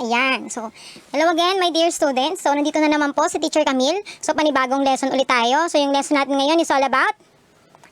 Ayan. So, hello again my dear students. So, nandito na naman po si Teacher Camille. So, panibagong lesson ulit tayo. So, yung lesson natin ngayon is all about,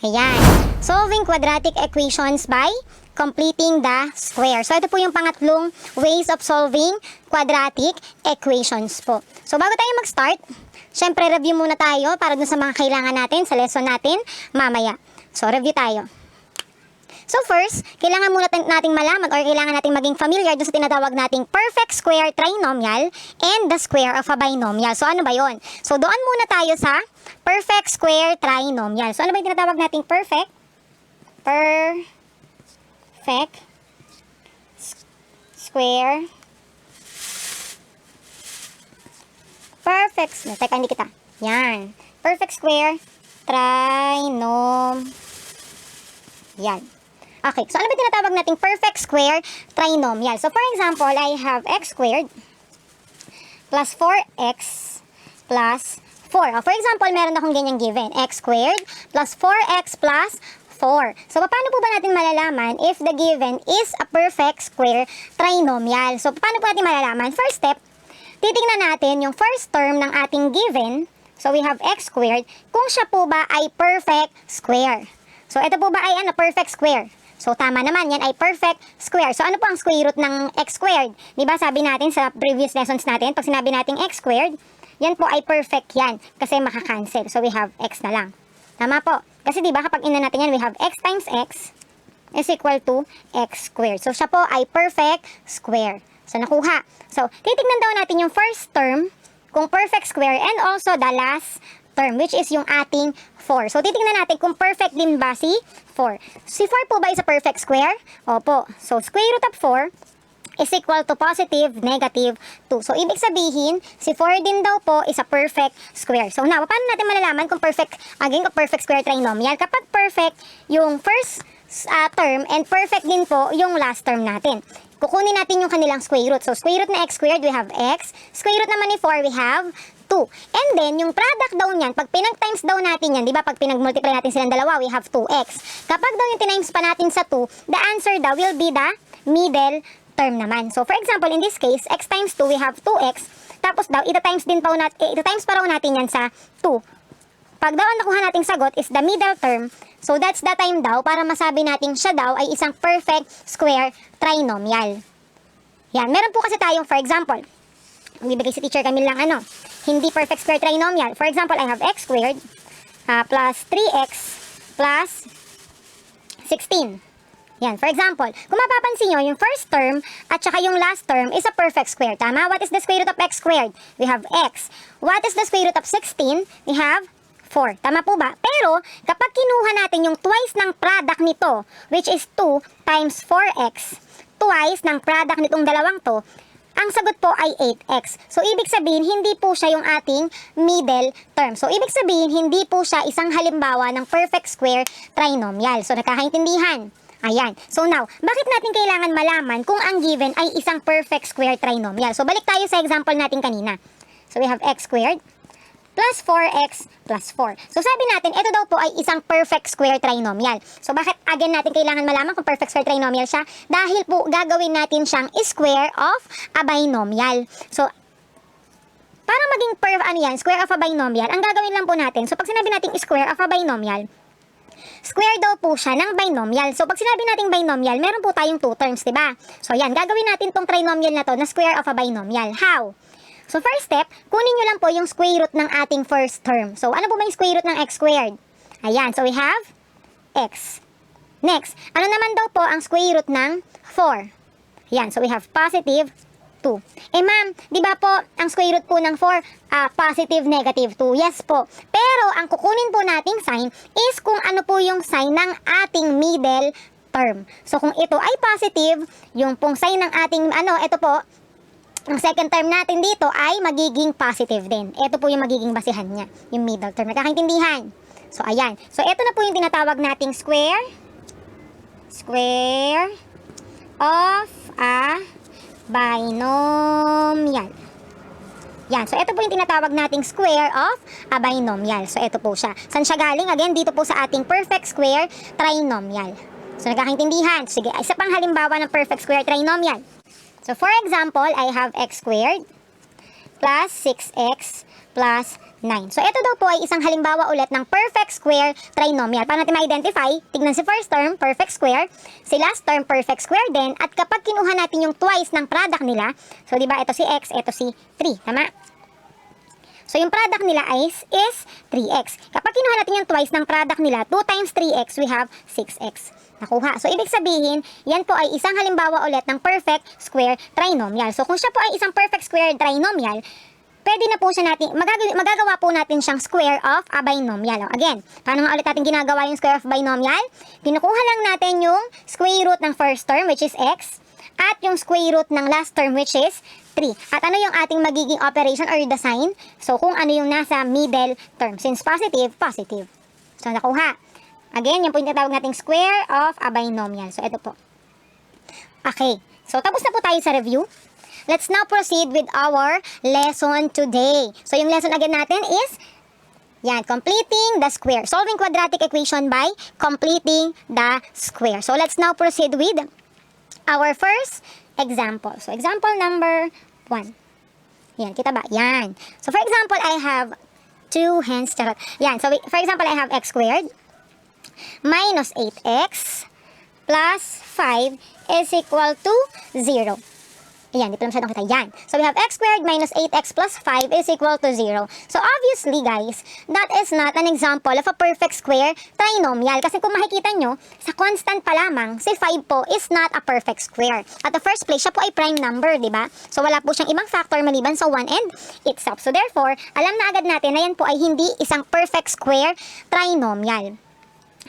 ayan, solving quadratic equations by completing the square. So, ito po yung pangatlong ways of solving quadratic equations po. So, bago tayo mag-start, syempre review muna tayo para dun sa mga kailangan natin sa lesson natin mamaya. So, review tayo. So first, kailangan muna nating malaman or kailangan nating maging familiar doon sa tinatawag nating perfect square trinomial and the square of a binomial. So ano ba yon? So doon muna tayo sa perfect square trinomial. So ano ba yung tinatawag nating perfect? Perfect square. Teka, hindi kita. Yan. Perfect square trinomial. Yan. Okay, so ano ba tinatawag nating perfect square trinomial? So for example, I have x squared plus 4x plus 4. For example, meron akong ganyang given. X squared plus 4x plus 4. So paano po ba natin malalaman if the given is a perfect square trinomial? So paano po natin malalaman? First step, titingnan natin yung first term ng ating given. So we have x squared, kung siya po ba ay perfect square. So ito po ba ay perfect square? So, tama naman, yan ay perfect square. So, ano po ang square root ng x squared? Diba, sabi natin sa previous lessons natin, pag sinabi natin x squared, yan po ay perfect yan. Kasi makakancel. So, we have x na lang. Tama po. Kasi diba, kapag ina natin yan, we have x times x is equal to x squared. So, siya po ay perfect square. So, nakuha. So, titignan daw natin yung first term, kung perfect square, and also the last term, which is yung ating 4. So, titingnan natin kung perfect din ba si 4. Si 4 po ba is a perfect square? Opo. So, square root of 4 is equal to positive, negative 2. So, ibig sabihin, si 4 din daw po is a perfect square. So, now, paano natin malalaman kung perfect, again, kung perfect square trinomial? Kapag perfect yung first term and perfect din po yung last term natin. Kukunin natin yung kanilang square root. So, square root na x squared, we have x. Square root naman ni 4, we have 2. And then, yung product daw niyan, pag pinag-times daw natin yan, di ba, pag pinag-multiply natin silang dalawa, we have 2x. Kapag daw yung tinimes pa natin sa 2, the answer daw will be the middle term naman. So, for example, in this case, x times 2, we have 2x. Tapos daw, ita-times pa raw natin yan sa 2. Pag daw ang nakuha nating sagot is the middle term, so that's the time daw para masabi natin siya daw ay isang perfect square trinomial. Yan, meron po kasi tayong, for example, bibigay si Teacher Camille lang hindi perfect square trinomial. For example, I have x squared plus 3x plus 16. Yan, for example, kung mapapansin nyo, yung first term at saka yung last term is a perfect square. Tama? What is the square root of x squared? We have x. What is the square root of 16? We have 4. Tama po ba? Pero, kapag kinuha natin yung twice ng product nito, which is 2 times 4x, twice ng product nitong dalawang to, ang sagot po ay 8x. So, ibig sabihin, hindi po siya yung ating middle term. So, ibig sabihin, hindi po siya isang halimbawa ng perfect square trinomial. So, nakakaintindihan? Ayan. So, now, bakit natin kailangan malaman kung ang given ay isang perfect square trinomial? So, balik tayo sa example natin kanina. So, we have x squared plus 4x plus 4. So, sabi natin, ito daw po ay isang perfect square trinomial. So, bakit again natin kailangan malaman kung perfect square trinomial siya? Dahil po, gagawin natin siyang square of a binomial. So, para maging square of a binomial, ang gagawin lang po natin, so pag sinabi natin square of a binomial, square daw po siya ng binomial. So, pag sinabi nating binomial, meron po tayong 2 terms, diba? So, yan, gagawin natin tong trinomial na to na square of a binomial. How? So, first step, kunin nyo lang po yung square root ng ating first term. So, ano po ba yung square root ng x squared? Ayan, so we have x. Next, ano naman daw po ang square root ng 4? Ayan, so we have positive 2. Ma'am, di ba po, ang square root po ng 4, positive, negative 2? Yes po. Pero, ang kukunin po nating sign is kung ano po yung sign ng ating middle term. So, kung ito ay positive, yung pong sign ng ating, ito po, ang second term natin dito ay magiging positive din. Ito po yung magiging basihan niya, yung middle term. Nakakaintindihan? So, ayan. So, ito na po yung tinatawag nating square of a binomial. Yan. So, ito po yung tinatawag nating square of a binomial. So, ito po siya. Saan siya galing? Again, dito po sa ating perfect square trinomial. So, nagkakaintindihan? Sige, isa pang halimbawa ng perfect square trinomial. So for example, I have x squared plus 6x plus 9. So ito daw po ay isang halimbawa ulit ng perfect square trinomial. Para natin ma-identify, tignan si first term, perfect square, si last term, perfect square din, at kapag kinuha natin yung twice ng product nila, so di ba ito si x, ito si 3, tama? So yung product nila is 3x. Kapag kinuha natin yung twice ng product nila, 2 times 3x, we have 6x. Nakuha. So ibig sabihin, yan po ay isang halimbawa ulit ng perfect square trinomial. So kung siya po ay isang perfect square trinomial, pwede na po siya natin, magagawa po natin siyang square of a binomial. Again, paano nga ulit natin ginagawa yung square of binomial? Kinukuha lang natin yung square root ng first term, which is x, at yung square root ng last term, which is 3. At ano yung ating magiging operation or the sign? So kung ano yung nasa middle term. Since positive, positive. So nakuha. Again, yan po yung tatawag nating square of a binomial. So ito po. Okay. So tapos na po tayo sa review. Let's now proceed with our lesson today. So, yung lesson again natin is, yan, completing the square. Solving quadratic equation by completing the square. So, let's now proceed with our first example. So, example number 1. Yan, kita ba? Yan. So, for example, I have 2 hens. Charot. Yan. So, for example, I have x squared minus 8x plus 5 is equal to 0. Ayan, di pala masyadong kita. Yan. So, we have x squared minus 8x plus 5 is equal to 0. So, obviously, guys, that is not an example of a perfect square trinomial. Kasi kung makikita nyo, sa constant pa lamang, si 5 po is not a perfect square. At the first place, siya po ay prime number, di ba? So, wala po siyang ibang factor maliban sa 1 and itself. So, therefore, alam na agad natin na yan po ay hindi isang perfect square trinomial.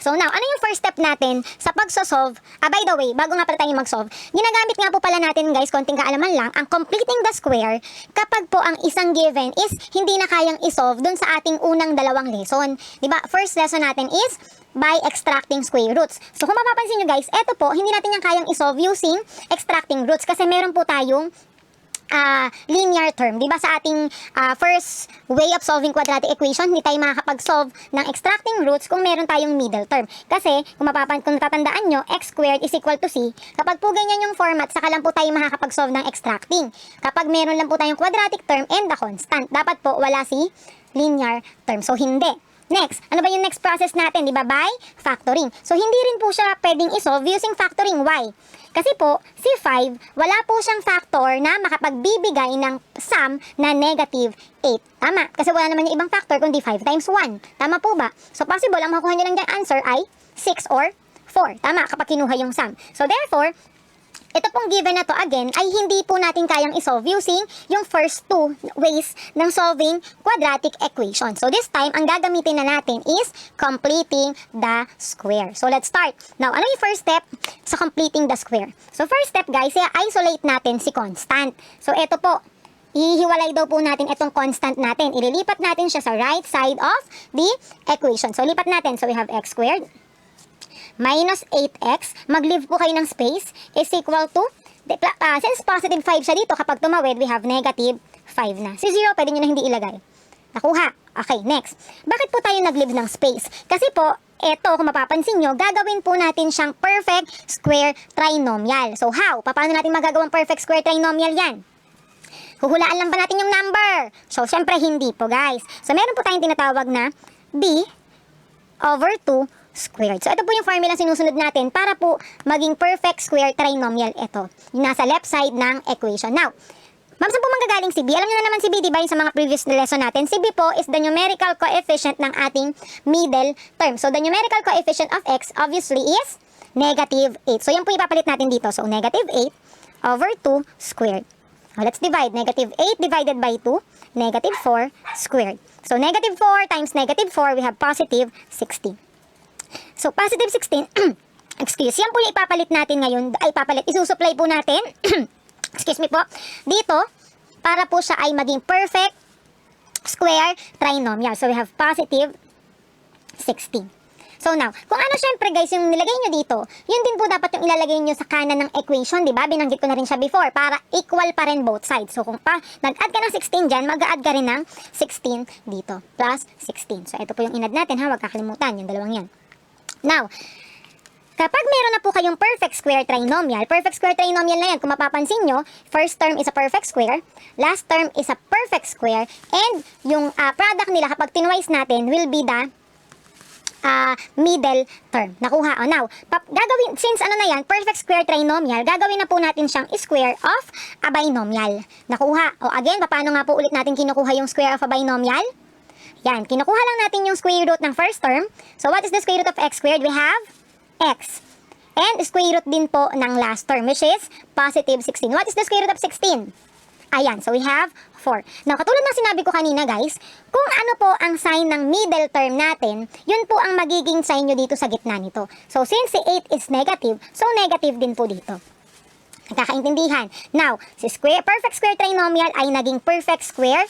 So now, ano yung first step natin sa pagsosolve? By the way, bago nga pala tayo mag-solve, ginagamit nga po pala natin, guys, konting kaalaman lang, ang completing the square kapag po ang isang given is hindi na kayang isolve dun sa ating unang dalawang lesson. Diba? First lesson natin is by extracting square roots. So kung mapapansin nyo, guys, eto po, hindi natin yan kayang isolve using extracting roots kasi meron po tayong linear term. Diba sa ating first way of solving quadratic equation, hindi tayo makakapag-solve ng extracting roots kung meron tayong middle term. Kasi, kung natatandaan nyo, x squared is equal to c. Kapag po ganyan yung format, saka lang po tayo makakapag-solve ng extracting. Kapag meron lang po tayong quadratic term and the constant, dapat po wala si linear term. So, hindi. Next, ano ba yung next process natin? Diba? By factoring. So, hindi rin po siya pwedeng isolve using factoring. Why? Kasi po, si 5, wala po siyang factor na makapagbibigay ng sum na negative 8. Tama? Kasi wala naman yung ibang factor kundi 5 times 1. Tama po ba? So, possible, ang makuha nyo lang dyan answer ay 6 or 4. Tama? Kapag kinuha yung sum. So, therefore, ito pong given na to again ay hindi po natin kayang isolve using yung first 2 ways ng solving quadratic equation. So this time, ang gagamitin na natin is completing the square. So let's start. Now, ano yung first step sa completing the square? So first step, guys, i-isolate natin si constant. So ito po, ihiwalay daw po natin itong constant natin. Ililipat natin siya sa right side of the equation. So lipat natin. So we have x squared minus 8x, mag-leave po kayo ng space, is equal to, since positive 5 siya dito, kapag tumawid, we have negative 5 na. Si 0, pwede nyo na hindi ilagay. Nakuha. Okay, next. Bakit po tayo nag-leave ng space? Kasi po, eto, kung mapapansin nyo, gagawin po natin siyang perfect square trinomial. So, how? Paano natin magagawang perfect square trinomial yan? Huhulaan lang ba natin yung number? So, syempre hindi po, guys. So, meron po tayong tinatawag na b over 2 squared. So, ito po yung formula sinusunod natin para po maging perfect square trinomial. Ito, yung nasa left side ng equation. Now, ma'am, saan po manggagaling si B? Alam nyo na naman si B, di ba, yung sa mga previous lesson natin? Si B po is the numerical coefficient ng ating middle term. So, the numerical coefficient of x obviously is negative 8. So, yan po ipapalit natin dito. So, negative 8 over 2 squared. Now, let's divide. Negative 8 divided by 2, negative 4 squared. So, negative 4 times negative 4, we have positive 16. So, positive 16, excuse, yan po yung ipapalit natin ngayon, isusupply po natin, excuse me po, dito, para po siya ay maging perfect square trinomial. So, we have positive 16. So, now, kung ano syempre guys, yung nilagay nyo dito, yun din po dapat yung ilalagay nyo sa kanan ng equation, di ba? Binanggit ko na rin siya before, para equal pa rin both sides. So, kung nag-add ka ng 16 dyan, mag-add ka rin ng 16 dito, plus 16. So, ito po yung inad natin ha, huwag kakalimutan, yung dalawang yan. Now, Kapag meron na po kayong perfect square trinomial na yan, kung mapapansin nyo, first term is a perfect square, last term is a perfect square, and yung product nila kapag tinwise natin will be the middle term. Nakuha. O now, gagawin, since ano na yan, perfect square trinomial, gagawin na po natin siyang square of a binomial. Nakuha. O again, paano nga po ulit natin kinukuha yung square of a binomial? Yan, kinukuha lang natin yung square root ng first term. So what is the square root of x squared? We have x. And square root din po ng last term, which is positive 16. What is the square root of 16? Ayan, so we have 4. Now, katulad ng sinabi ko kanina guys, kung ano po ang sign ng middle term natin, yun po ang magiging sign nyo dito sa gitna nito. So, since si 8 is negative, so negative din po dito. Nagkakaintindihan. Now, si perfect square trinomial ay naging perfect square,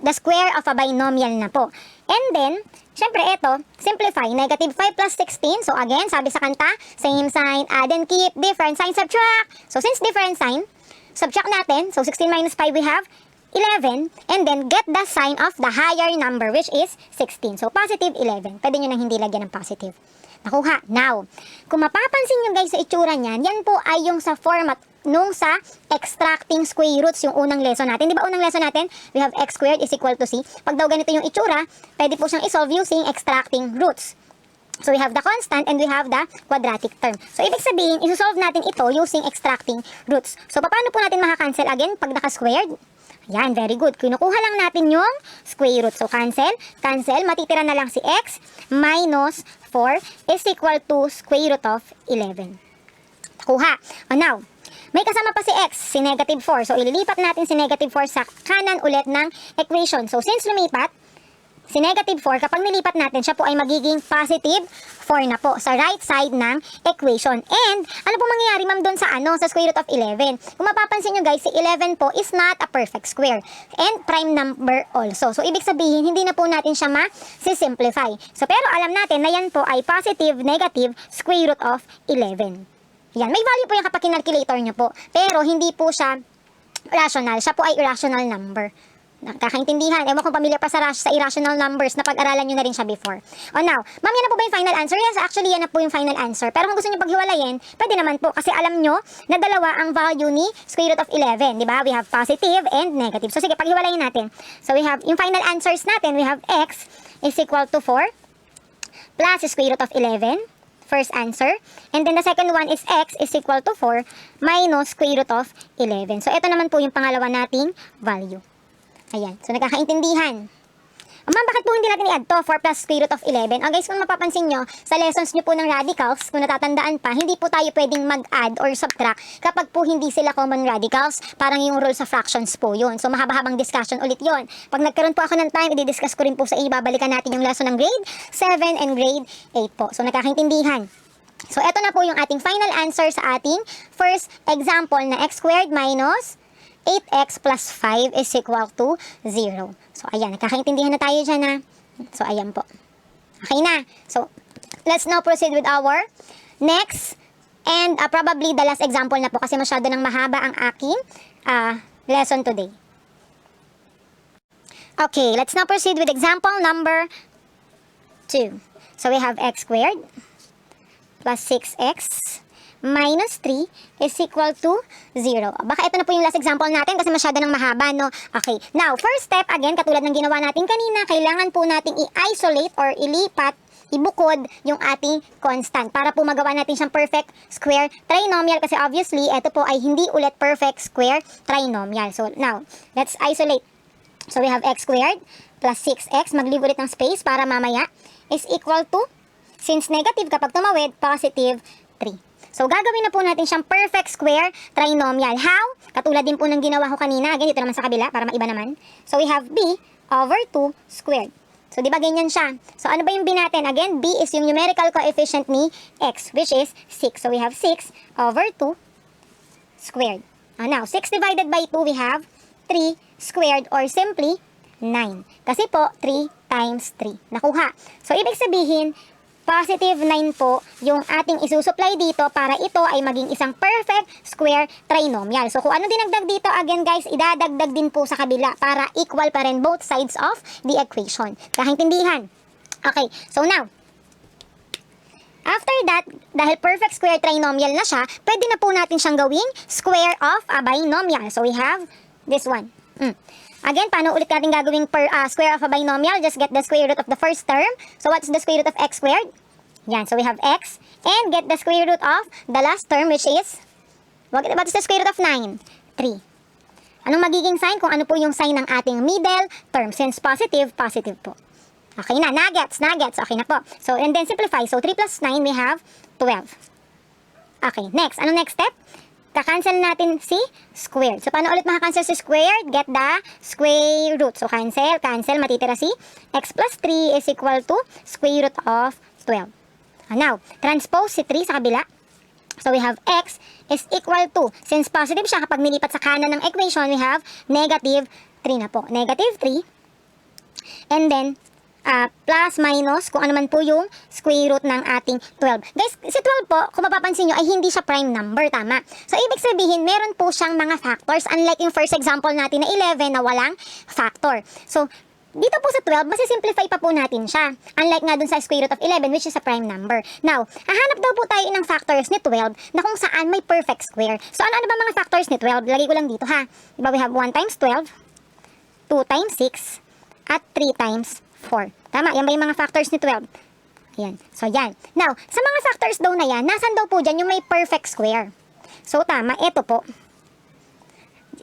the square of a binomial na po. And then, syempre ito, simplify, negative 5 plus 16. So again, sabi sa kanta, same sign, add and keep, different sign, subtract. So since different sign, subtract natin. So 16 minus 5, we have 11. And then get the sign of the higher number, which is 16. So positive 11. Pwede nyo nang hindi lagyan ng positive. Nakuha. Now, kung mapapansin nyo guys sa itsura niyan, yan po ay yung sa format nung sa extracting square roots, yung unang lesson natin. Di ba unang lesson natin, we have x squared is equal to c. Pag daw ganito yung itsura, pwede po siyang isolve using extracting roots. So we have the constant and we have the quadratic term. So ibig sabihin, isosolve natin ito using extracting roots. So paano po natin makakancel again pag naka-squared? Yan, very good. Kinukuha lang natin yung square root. So cancel, cancel. Matitira na lang si x minus 4 is equal to square root of 11. Kuha. Now, may kasama pa si x, si negative 4. So, ililipat natin si negative 4 sa kanan ulit ng equation. So, since lumipat, si negative 4, kapag nilipat natin, siya po ay magiging positive 4 na po sa right side ng equation. And, ano po mangyayari ma'am doon sa sa square root of 11? Kung mapapansin nyo guys, si 11 po is not a perfect square. And prime number also. So, ibig sabihin, hindi na po natin siya ma-simplify. So, pero alam natin na yan po ay positive, negative, square root of 11. Yan, may value po yung kapag kinalculator nyo po. Pero hindi po siya rational. Siya po ay irrational number. Nakakaintindihan. Ewan kung familiar pa sa irrational numbers na pag-aralan nyo na rin siya before. O now, ma'am, yan na po ba yung final answer? Yes, actually, yan na po yung final answer. Pero kung gusto nyo paghiwalayin, pwede naman po. Kasi alam nyo na dalawa ang value ni square root of 11. Diba? We have positive and negative. So sige, paghiwalayin natin. So we have, yung final answers natin, we have x is equal to 4 plus square root of 11. First answer. And then the second one is x is equal to 4 minus square root of 11. So, ito naman po yung pangalawa nating value. Ayan. So, nagkakaintindihan. Ma'am, bakit po hindi natin i-add to? 4 plus square root of 11. Guys, kung mapapansin nyo, sa lessons nyo po ng radicals, kung natatandaan pa, hindi po tayo pwedeng mag-add or subtract kapag po hindi sila common radicals. Parang yung rule sa fractions po yun. So, mahaba-habang discussion ulit yun. Pag nagkaroon po ako ng time, i-discuss ko rin po sa inyo. Babalikan natin yung lesson ng grade 7 and grade 8 po. So, nagkakaintindihan. So, eto na po yung ating final answer sa ating first example na x squared minus 8x plus 5 is equal to 0. So, ayan. Nakakaintindihan na tayo dyan, ha? So, ayan po. Okay na. So, let's now proceed with our next and probably the last example na po kasi masyado nang mahaba ang aking lesson today. Okay, let's now proceed with example number 2. So, we have x squared plus 6x minus 3 is equal to 0. Baka ito na po yung last example natin kasi masyado nang mahaba, no? Okay. Now, first step, again, katulad ng ginawa natin kanina, kailangan po nating i-isolate or ilipat, ibukod yung ating constant para po magawa natin siyang perfect square trinomial kasi obviously, ito po ay hindi ulit perfect square trinomial. So, now, let's isolate. So, we have x squared plus 6x, maglive ulit ng space para mamaya, is equal to, since negative kapag tumawid, positive 3. So, gagawin na po natin siyang perfect square trinomial. How? Katulad din po ng ginawa ko kanina. Again, dito naman sa kabila para maiba naman. So, we have b over 2 squared. So, di ba ganyan siya? So, ano ba yung b natin? Again, b is yung numerical coefficient ni x, which is 6. So, we have 6 over 2 squared. Now, 6 divided by 2, we have 3 squared or simply 9. Kasi po, 3 times 3. Nakuha. So, ibig sabihin, positive 9 po yung ating isusupply dito para ito ay maging isang perfect square trinomial. So, kung ano dinagdag dito, again guys, idadagdag din po sa kabila para equal pa rin both sides of the equation. Kaintindihan? Okay, so now, After that, dahil perfect square trinomial na siya, pwede na po natin siyang gawing square of a binomial. So we have this one. Again, paano ulit natin gagawing square of a binomial? Just get the square root of the first term. So what's the square root of x squared? Yan, so we have x. And get the square root of the last term, which is, what is the square root of 9? 3. Anong magiging sign? Kung ano po yung sign ng ating middle term. Since positive, positive po. Okay na, nuggets. Okay na po. So, and then simplify. So, 3 plus 9, we have 12. Okay, next. Anong next step? Kakancel natin si squared. So, paano ulit makakancel si squared? Get the square root. So, cancel. Matitira si x plus 3 is equal to square root of 12. Now, transpose si 3 sa kabila. So, we have x is equal to, since positive siya, kapag nilipat sa kanan ng equation, we have negative 3 na po. Negative 3. And then, plus, minus, kung ano man po yung square root ng ating 12. Guys, si 12 po, kung mapapansin nyo, ay hindi siya prime number, tama? So, ibig sabihin, meron po siyang mga factors, unlike yung first example natin na 11 na walang factor. So, dito po sa 12, masisimplify pa po natin siya. Unlike nga dun sa square root of 11, which is a prime number. Now, hahanap daw po tayo ng factors ni 12 na kung saan may perfect square. So, ano ba mga factors ni 12? Lagay ko lang dito, ha? Diba, we have 1 times 12, 2 times 6, at 3 times 4. Tama, yan ba yung mga factors ni 12? Ayan. So, yan. Now, sa mga factors daw na yan, nasan daw po dyan yung may perfect square? So, tama, ito po.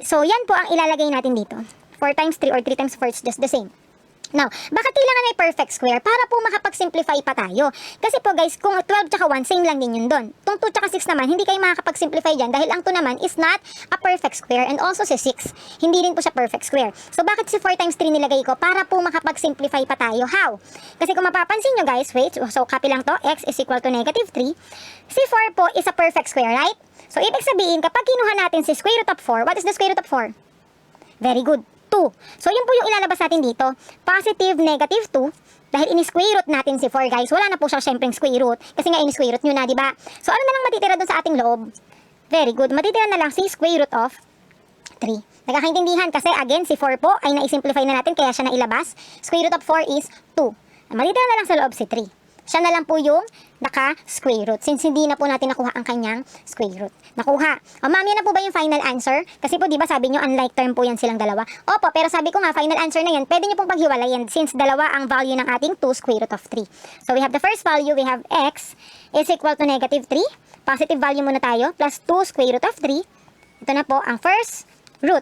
So, yan po ang ilalagay natin dito. 4 times 3 or 3 times 4 is just the same. Now, bakit kailangan may perfect square? Para po makapag-simplify pa tayo. Kasi po guys, kung 12 tsaka 1, same lang din yun doon. Itong 2 tsaka 6 naman, hindi kayo makakapag-simplify dyan dahil ang 2 naman is not a perfect square and also si 6. Hindi rin po siya perfect square. So, bakit si 4 times 3 nilagay ko? Para po makapag-simplify pa tayo. How? Kasi kung mapapansin nyo guys, wait, so copy lang to, x is equal to negative 3. Si 4 po is a perfect square, right? So, ibig sabihin, kapag kinuha natin si square root of 4, what is the square root of 4? Very good. 2. So, yun po yung ilalabas natin dito. Positive, negative 2. Dahil ini-square root natin si 4, guys. Wala na po siya syempreng square root. Kasi nga ini-square root nyo na, diba? So, ano na lang matitira dun sa ating loob? Very good. Matitira na lang si square root of 3. Nagkakaintindihan kasi, again, si 4 po ay na-simplify na natin kaya siya nailabas. Square root of 4 is 2. Matitira na lang sa loob si 3. Siya na lang po yung naka-square root. Since hindi na po natin nakuha ang kanyang square root. Nakuha. O ma'am, yan na po ba yung final answer? Kasi po, di ba sabi nyo, unlike term po yan silang dalawa. Opo, pero sabi ko nga, final answer na yan, pwede nyo pong paghiwalayan since dalawa ang value ng ating 2 square root of 3. So, we have the first value, we have x is equal to negative 3. Positive value muna tayo, plus 2 square root of 3. Ito na po ang first root.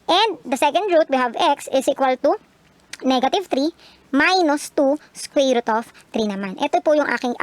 And the second root, we have x is equal to negative 3 minus 2 square root of 3 naman. Ito po yung ating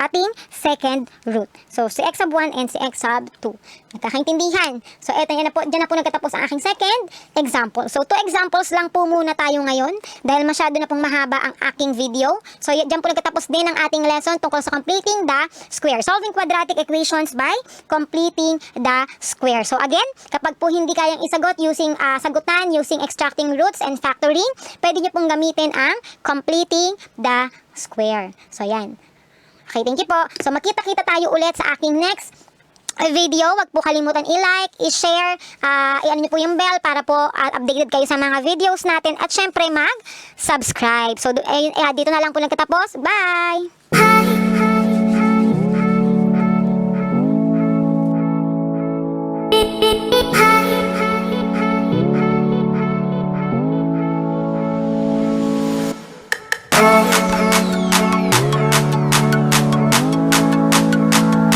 second root. So, si x sub 1 and si x sub 2. Nagkakaintindihan. So, ito yan na po, dyan na po nagkatapos ang aking second example. So, 2 examples lang po muna tayo ngayon dahil masyado na pong mahaba ang aking video. So, dyan po nagkatapos din ang ating lesson tungkol sa completing the square. Solving quadratic equations by completing the square. So, again, kapag po hindi kayang isagot using sagutan, using extracting roots and factoring, pwede nyo pong gamitin ang completing the square. So, yan. Okay, thank you po. So, makita-kita tayo ulit sa aking next video. Wag po kalimutan i-like, i-share, i-ano nyo po yung bell para po updated kayo sa mga videos natin at syempre mag-subscribe. So, dito na lang po nagtatapos. Bye!